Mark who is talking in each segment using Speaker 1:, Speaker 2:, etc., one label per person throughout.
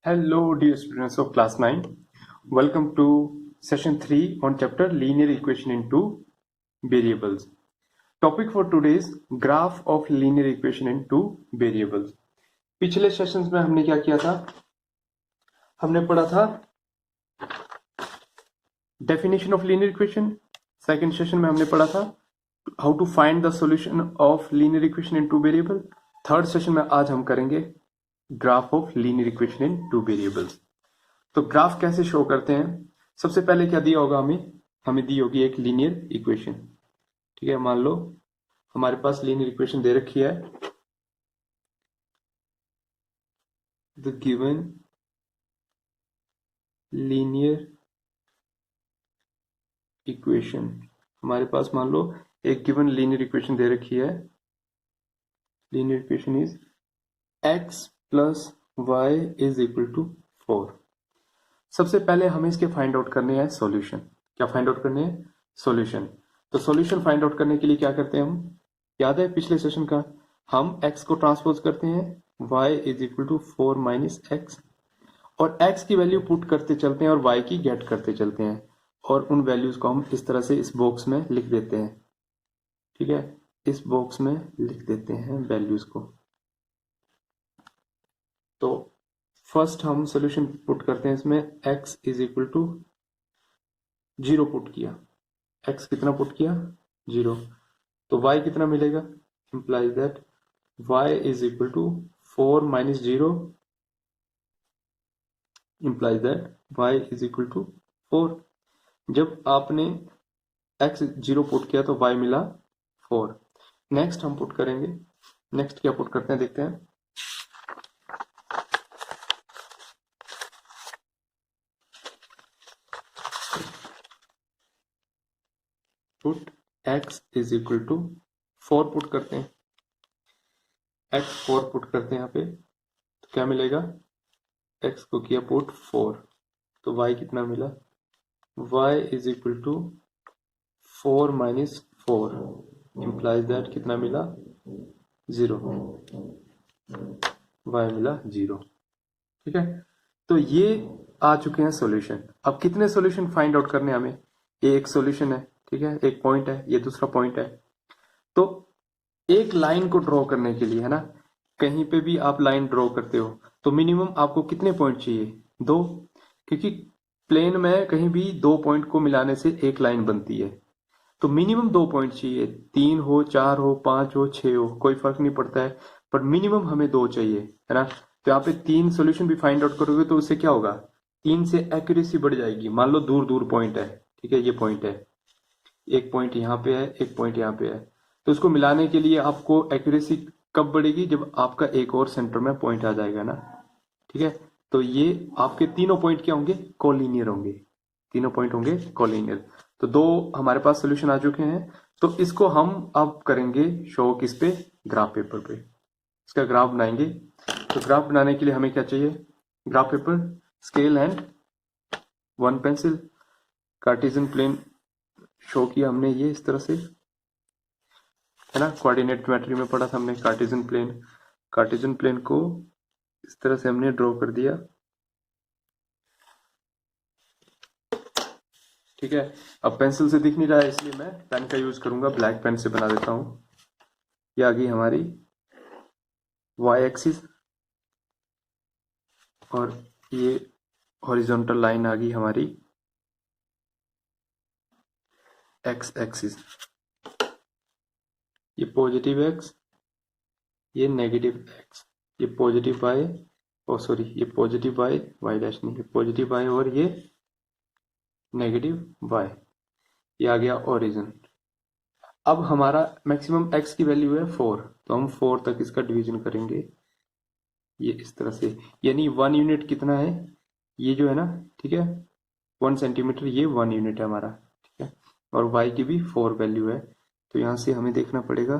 Speaker 1: Hello, dear students of class 9. Welcome to session 3 on chapter linear equation in two variables. Topic for today is graph of linear equation in two variables. पिछले sessions में हमने क्या किया था? हमने पढ़ा था definition of linear equation. Second session में हमने पढ़ा था how to find the solution of linear equation in two variable. Third session में आज हम करेंगे graph of linear equation in two variables. तो ग्राफ कैसे शो करते हैं? सबसे पहले क्या दिया होगा हमें दी होगी एक लीनियर इक्वेशन। ठीक है, मान लो हमारे पास लीनियर इक्वेशन दे रखी है, द गिवन लीनियर इक्वेशन। हमारे पास मान लो एक गिवन लीनियर इक्वेशन दे रखी है। Linear equation is x plus y is equal to 4। सबसे पहले हमें इसके फाइंड आउट करने हैं सॉल्यूशन। क्या फाइंड आउट करने हैं? सॉल्यूशन। तो सॉल्यूशन फाइंड आउट करने के लिए क्या करते हैं हम? याद है पिछले सेशन का, हम x को ट्रांसपोज करते हैं y is equal to 4 minus x, और x की वैल्यू पुट करते चलते हैं और y की गेट करते चलते हैं, और उन वैल्यूज को हम इस तरह से इस बॉक्स में लिख देते हैं। ठीक है, इस बॉक्स में लिख देते हैं वैल्यूज को। तो फर्स्ट हम सॉल्यूशन पुट करते हैं इसमें, x is equal to 0 put किया। x कितना पुट किया? 0। तो y कितना मिलेगा? Implies that y is equal to 4 minus 0 implies that y is equal to 4। जब आपने x 0 पुट किया तो y मिला 4। नेक्स्ट हम पुट करेंगे, नेक्स्ट क्या पुट करते हैं देखते हैं। Put x is equal to 4 put करते हैं, x 4 पुट करते हैं यहाँ पे, तो क्या मिलेगा? x को किया पुट 4, तो y कितना मिला? y is equal to 4 minus 4 implies that कितना मिला? 0। y मिला 0। ठीक है, तो ये आ चुके हैं सॉल्यूशन। अब कितने सॉल्यूशन फाइंड आउट करने हमें? ये एक सॉल्यूशन है, ठीक है, एक पॉइंट है, ये दूसरा पॉइंट है। तो एक लाइन को ड्रॉ करने के लिए, है ना, कहीं पे भी आप लाइन ड्रॉ करते हो तो मिनिमम आपको कितने पॉइंट चाहिए? 2, क्योंकि प्लेन में कहीं भी 2 पॉइंट को मिलाने से एक लाइन बनती है। तो मिनिमम 2 पॉइंट चाहिए, 3 हो, 4 हो, 5 हो, 6 हो, कोई फर्क नहीं पड़ता है, पर मिनिमम हमें 2 चाहिए, है ना। तो यहाँ पे 3 सोल्यूशन भी फाइंड आउट करोगे तो उससे क्या होगा? 3 से एक्यूरेसी बढ़ जाएगी। मान लो दूर दूर पॉइंट है, ठीक है, ये पॉइंट है, एक पॉइंट यहाँ पे है, एक पॉइंट यहाँ पे है, तो उसको मिलाने के लिए आपको एक्यूरेसी कब बढ़ेगी? जब आपका एक और सेंटर में पॉइंट आ जाएगा ना। ठीक है, तो ये आपके तीनों पॉइंट क्या होंगे? कोलिनियर होंगे। तीनों पॉइंट होंगे कोलिनियर। तो 2 हमारे पास सोल्यूशन आ चुके हैं। तो इसको हम अब करेंगे शो किस पे? ग्राफ पेपर पे। इसका ग्राफ बनाएंगे। तो ग्राफ बनाने के लिए हमें क्या चाहिए? Graph paper, scale and 1 pencil. Cartesian plane show किया हमने ये इस तरह से, है ना। कोऑर्डिनेट ज्योमेट्री में पढ़ा था हमने कार्टेशियन प्लेन। कार्टेशियन प्लेन को इस तरह से हमने ड्रॉ कर दिया। ठीक है, अब पेंसिल से दिख नहीं रहा है इसलिए मैं पेन का यूज करूंगा, ब्लैक पेन से बना देता हूं। ये आ गई हमारी वाई एक्सिस, और ये हॉरिजॉन्टल लाइन आ गई हमारी एक्स एक्सिस। ये पॉजिटिव एक्स, ये नेगेटिव एक्स, ये पॉजिटिव वाई, ओ सॉरी, ये पॉजिटिव वाई, वाई डैश नहीं, ये पॉजिटिव वाई और ये नेगेटिव वाई। ये आ गया ओरिजिन। अब हमारा मैक्सिमम एक्स की वैल्यू है 4, तो हम 4 तक इसका डिवीजन करेंगे ये इस तरह से, यानी 1 यूनिट कितना है? ये जो है ना, ठीक है, 1 सेंटीमीटर, ये 1 यूनिट है हमारा, ठीक है, और वाई की भी 4 वैल्यू है। तो यहां से हमें देखना पड़ेगा,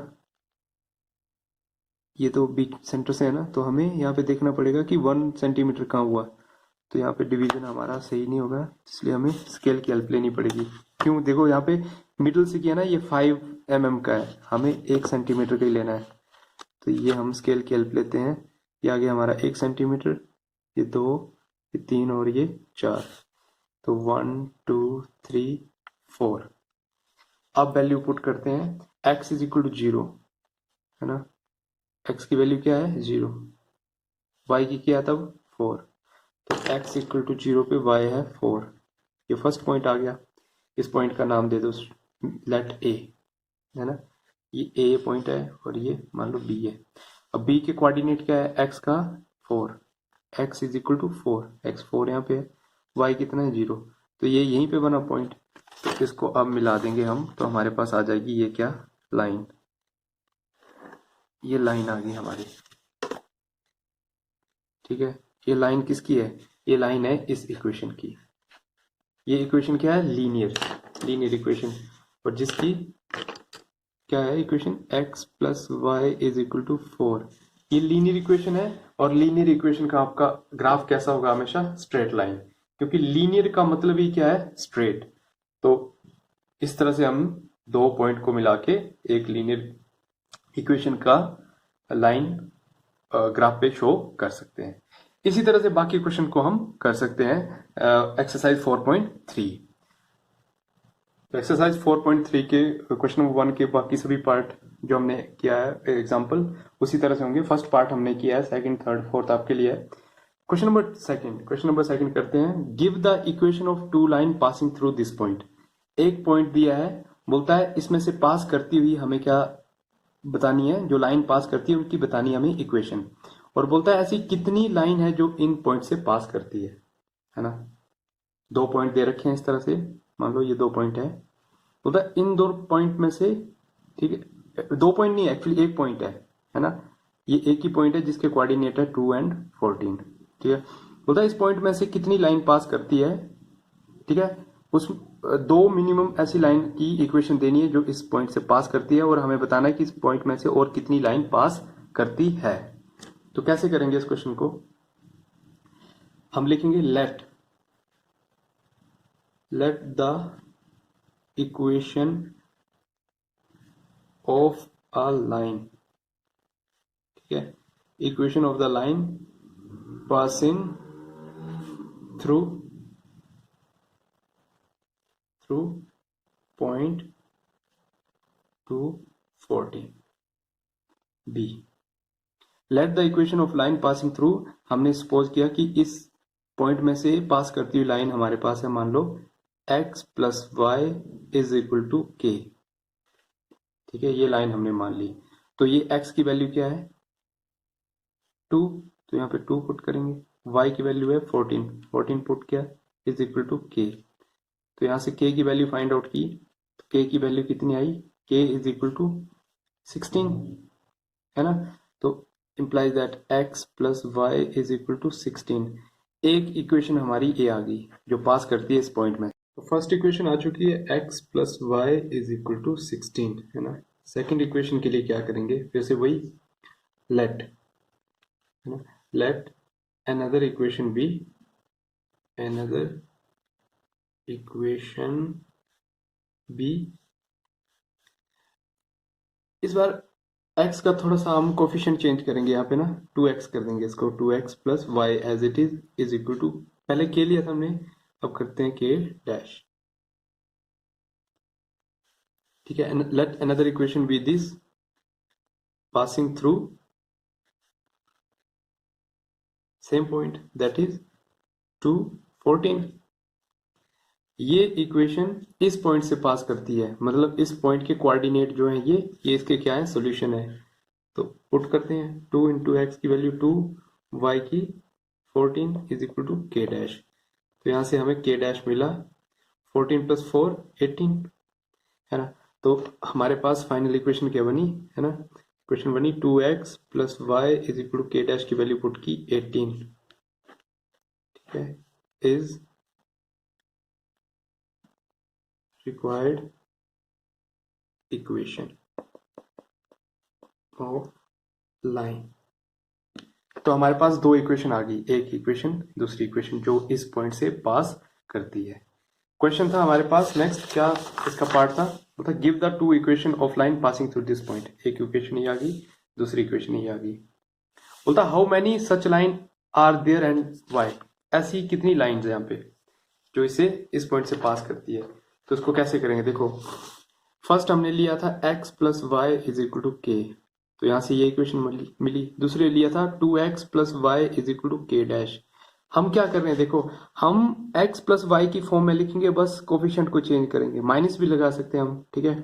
Speaker 1: ये तो बीच सेंटर से है ना, तो हमें यहाँ पे देखना पड़ेगा कि 1 सेंटीमीटर कहाँ हुआ। तो यहाँ पे डिवीजन हमारा सही नहीं होगा, इसलिए हमें स्केल की हेल्प लेनी पड़ेगी। क्यों? देखो यहाँ पे मिडिल से किया ना, ये 5 mm का है, हमें 1 सेंटीमीटर का ही लेना है, तो ये हम स्केल की हेल्प लेते हैं। ये आ गया हमारा 1 सेंटीमीटर, ये 2, ये 3 और ये 4। तो 1 2 3 4। अब वैल्यू पुट करते हैं x इज इक्वल टू 0, है ना। x की वैल्यू क्या है 0, y की क्या है तब 4। तो x इक्वल टू 0 पे y है 4। ये फर्स्ट पॉइंट आ गया। इस पॉइंट का नाम दे दो लेट a, है ना। ये a पॉइंट है और ये मान लो b है। अब b के कोऑर्डिनेट क्या है x का 4, x is equal to 4, x 4 यहाँ पे है, y कितना है 0। तो ये यहीं पे बना पॉइंट। तो इसको अब मिला देंगे हम, तो हमारे पास आ जाएगी ये क्या लाइन, ये लाइन आ गई हमारी। ठीक है, ये लाइन किसकी है, ये लाइन है इस इक्वेशन की। ये इक्वेशन क्या है लीनियर इक्वेशन, और जिसकी क्या है equation x plus y is equal to 4। ये लीनियर इक्वेशन है, और लीनियर इक्वेशन का आपका ग्राफ कैसा होगा हमेशा स्ट्रेट लाइन, क्योंकि लीनियर का मतलब ही क्या है स्ट्रेट। तो इस तरह से हम दो पॉइंट को मिला के एक लीनियर इक्वेशन का लाइन ग्राफ पे शो कर सकते हैं। इसी तरह से बाकी क्वेश्चन को हम कर सकते हैं एक्सरसाइज 4.3। तो एक्सरसाइज 4.3 के क्वेश्चन नंबर 1 के बाकी सभी पार्ट जो हमने किया है एग्जांपल उसी तरह से होंगे। फर्स्ट पार्ट हमने किया है, सेकंड थर्ड फोर्थ आपके लिए है। क्वेश्चन नंबर सेकंड करते हैं। Give the equation of two line passing through this point. एक पॉइंट दिया है, बोलता है इसमें से पास करती हुई हमें क्या बतानी है, जो लाइन पास करती है उनकी बतानी है हमें इक्वेशन। और बोलता है ऐसी कितनी लाइन है जो इन पॉइंट से पास करती है ना। दो पॉइंट दे रखे हैं इस तरह से, मान लो ये दो पॉइंट है, बोलता है इन दो पॉइंट में से, ठीक है, दो पॉइंट नहीं एक्चुअली एक पॉइंट है ना। ये एक ही पॉइंट है जिसके कोऑर्डिनेट है 2 and 14। ठीक है, बोलता है इस पॉइंट में से कितनी लाइन पास करती है। ठीक है, उस दो मिनिमम ऐसी लाइन की इक्वेशन देनी है जो इस पॉइंट से पास करती है, और हमें बताना है कि इस पॉइंट में से और कितनी लाइन पास करती है। तो कैसे करेंगे इस क्वेश्चन को, हम लिखेंगे let the equation of a line, ठीक है, equation of the line passing through point 214 B. Let the equation of line passing through, हमने सपोज किया कि इस पॉइंट में से पास करती हुई लाइन हमारे पास है, मान लो x plus y is equal to k. ठीक है, ये लाइन हमने मान ली। तो ये x की वैल्यू क्या है 2, तो यहाँ पे 2 पुट करेंगे। y की वैल्यू है 14 पुट किया इज इक्वल टू के। तो यहाँ से k की वैल्यू फाइंड आउट की, तो k की वैल्यू कितनी आई, k इज इक्वल टू 16, है ना। तो implies that x plus y is equal to 16। एक इक्वेशन हमारी ए आ गई जो पास करती है इस पॉइंट में। तो फर्स्ट इक्वेशन आ चुकी है x plus y is equal to 16, है ना। सेकंड इक्वेशन के लिए क्या करेंगे, फिर से वही लेट, है ना, लेट another equation be इस बार x का थोड़ा सा हम कोफिशिएंट चेंज करेंगे, यहाँ पे ना 2x कर देंगे इसको, 2x plus y as it is equal to, पहले k लिया था हमने, अब करते हैं k डैश। ठीक है, let another equation be this passing through same point that is 214। ये इक्वेशन इस पॉइंट से पास करती है, मतलब इस पॉइंट के कोऑर्डिनेट जो है ये इसके क्या है सॉल्यूशन है। तो पुट करते हैं 2 इंटू एक्स की वैल्यू 2, वाई की 14 is equal to k dash. तो यहाँ से हमें के डैश मिला 14 प्लस 4 18, है ना। तो हमारे पास फाइनल इक्वेशन क्या बनी, है ना, इक्वेशन बनी 2x plus y is equal to k dash की वैल्यू पुट की 18, ठीक है, is required equation of line. तो हमारे पास दो इक्वेशन आ गई, एक इक्वेशन दूसरी इक्वेशन जो इस पॉइंट से पास करती है। क्वेश्चन था हमारे पास नेक्स्ट, क्या इसका पार्ट था, वो था give the two equation of line passing through this point. एक इक्वेशन ये आ गई, दूसरी इक्वेशन ये आ गई। बोलता how many such line are there and why, ऐसी कितनी लाइंस है यहाँ पे जो इसे इस पॉइंट से पास करती है। तो उसको कैसे करेंगे, देखो फर्स्ट हमने लिया था x plus y is equal to k, तो यहाँ से ये इक्वेशन मिली। दूसरे लिया था 2x plus y is equal to k dash. हम क्या कर रहे हैं, देखो हम x प्लस वाई की फॉर्म में लिखेंगे, बस कोफिशिएंट को चेंज करेंगे, माइनस भी लगा सकते हैं हम, ठीक है।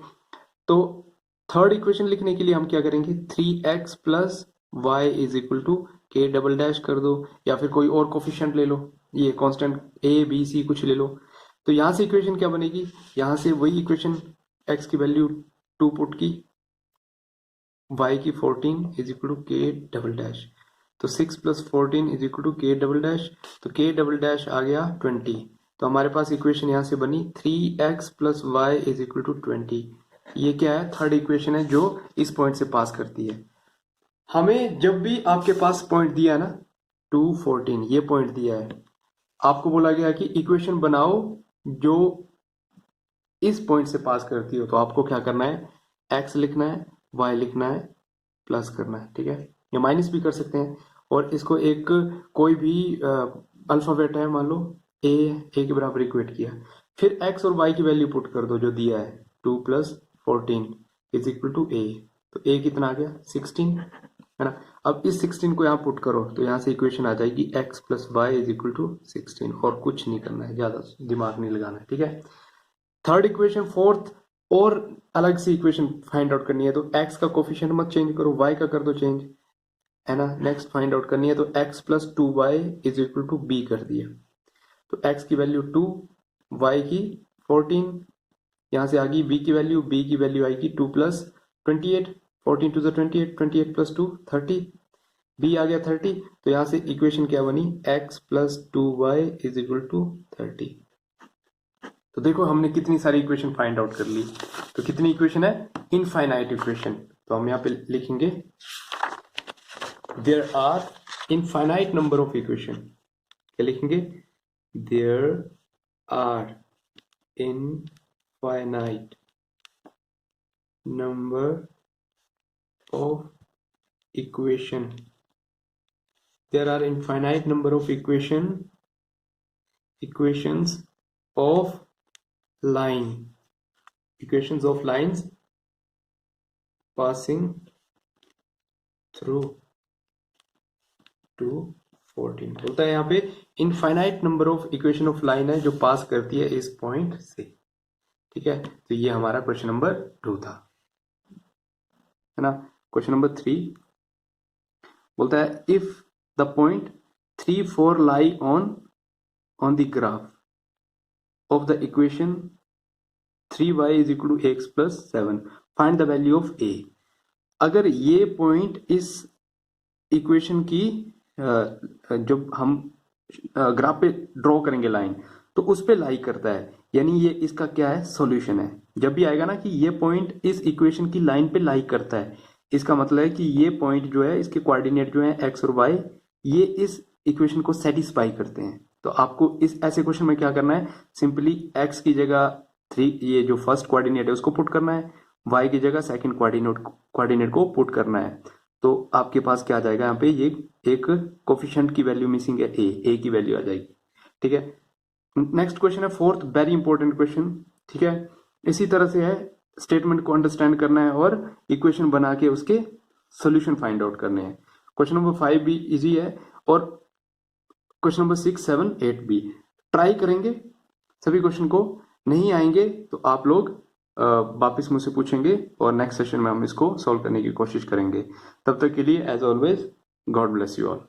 Speaker 1: तो थर्ड इक्वेशन लिखने के लिए हम क्या करेंगे, 3x plus y is equal to k double dash कर दो, या फिर कोई और कोफिशिएंट ले लो, ये कांस्टेंट ए बी सी कुछ ले लो। तो यहां से इक्वेशन क्या बनेगी, यहां से वही इक्वेशन x की वैल्यू 2 पुट की, y की 14 is equal to k double dash, तो 6 plus 14 is equal to k double dash, तो के डबल डैश आ गया 20। तो हमारे पास इक्वेशन यहां से बनी 3x plus y is equal to 20। ये क्या है, थर्ड इक्वेशन है जो इस पॉइंट से पास करती है। हमें जब भी आपके पास पॉइंट दिया है ना 2 14, ये पॉइंट दिया है, आपको बोला गया कि इक्वेशन बनाओ जो इस पॉइंट से पास करती हो, तो आपको क्या करना है, x लिखना है, y लिखना है, प्लस करना है, ठीक है, या माइनस भी कर सकते हैं। और इसको एक कोई भी अल्फाबेट है, मान लो a के बराबर इक्वेट किया, फिर x और y की वैल्यू पुट कर दो जो दिया है, 2 plus 14 is equal to a, तो a कितना आ गया 16, है ना। अब इस 16 को यहाँ पुट करो, तो यहाँ से इक्वेशन आ जाएगी x plus y is equal to 16, और कुछ नहीं करना है, ज्यादा दिमाग नहीं लगाना है, ठीक है। थर्ड इक्वेशन, फोर्थ और अलग से इक्वेशन फाइंड आउट करनी है, तो x का कोफिशिएंट मत चेंज करो, y का कर दो चेंज, है ना। नेक्स्ट फाइंड आउट करनी है, तो x plus 2y is equal to b कर दिया, तो x की वैल्यू 2, y की 14, यहां से आ गई b की वैल्यू आएगी 2 प्लस 28, 14 टू 28, 28 प्लस 2 30, b आ गया 30। तो यहां से इक्वेशन क्या बनी, x plus 2y is equal to 30। तो देखो हमने कितनी सारी इक्वेशन फाइंड आउट कर ली। तो कितनी इक्वेशन है, इनफाइनाइट इक्वेशन। तो हम यहाँ पे लिखेंगे there are infinite number of equation, क्या लिखेंगे, there are infinite number of equation, there are infinite number of equations of lines passing through to 14। बोलता है यहाँ पे infinite number of equation of line है जो पास करती है इस पॉइंट से, ठीक है। तो ये हमारा क्वेश्चन नंबर 2 था, है ना। क्वेश्चन नंबर 3 बोलता है if the point 3 4 lie on the graph of the equation 3y is equal to x plus 7, find the value of a। अगर ये पॉइंट इस इक्वेशन की जब हम ग्राफ पे ड्रॉ करेंगे लाइन, तो उस पे लाई करता है, यानी ये इसका क्या है, सॉल्यूशन है। जब भी आएगा ना कि ये पॉइंट इस इक्वेशन की लाइन पे लाई करता है, इसका मतलब है कि ये पॉइंट जो है, इसके कोऑर्डिनेट जो है x और y, ये इस इक्वेशन को सेटिस्फाई करते हैं। तो आपको इस ऐसे क्वेश्चन में क्या करना है, सिंपली x की जगह 3, ये जो फर्स्ट कोऑर्डिनेट है उसको पुट करना है, y की जगह सेकंड कोऑर्डिनेट को पुट करना है। तो आपके पास क्या आ जाएगा, यहाँ पे ये एक कोफिशिएंट की वैल्यू मिसिंग है, a की वैल्यू आ जाएगी, ठीक है। नेक्स्ट क्वेश्चन है फोर्थ, वेरी इंपॉर्टेंट क्वेश्चन, ठीक है। इसी तरह से है, स्टेटमेंट को अंडरस्टैंड करना है और इक्वेशन बना के उसके सॉल्यूशन फाइंड आउट करने हैं। क्वेश्चन नंबर 5 भी इजी है, और क्वेश्चन नंबर 6 7 8 भी ट्राई करेंगे सभी क्वेश्चन को। नहीं आएंगे तो आप लोग वापस मुझसे पूछेंगे, और नेक्स्ट सेशन में हम इसको सॉल्व करने की कोशिश करेंगे। तब तक के लिए as always, god bless you all.